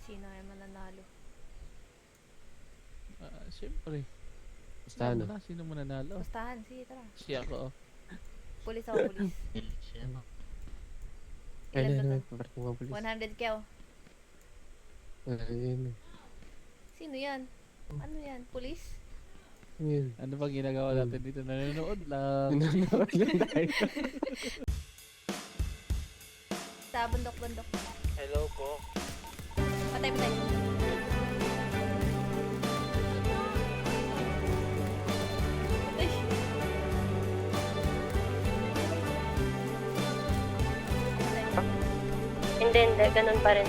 Sino ay mananalo? Siyempre. Basta ano? Sino mananalo? Bastahan, sige tara. Siya ako. Pulis ako, pulis. Kaya Ilan na ba naman, to? paparting mga pulis. 100 k oh. Ayun. Sino yan? Ano yan? Pulis? Ayun. Ano ba ginagawa natin dito? Nanonood lang. Nanonood lang tayo. Sa bundok-bundok. Hello po. Patay, patay. Ay! Hindi, ganun pa rin.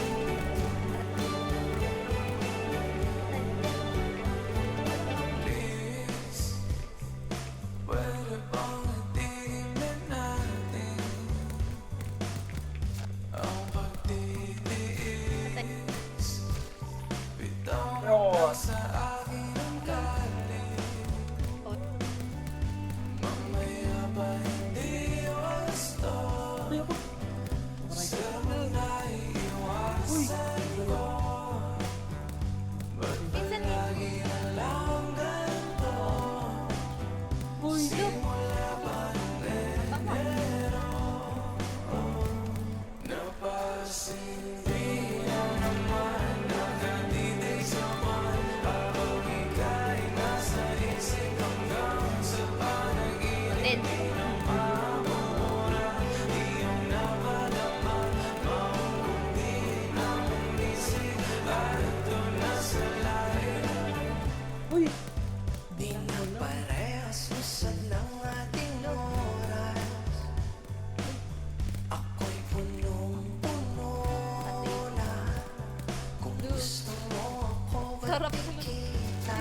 Pinsan niya. Din. Di na parehas usad ng ating oras. Ako'y punong-puno na. Kung gusto mo ako Sarap. makikita,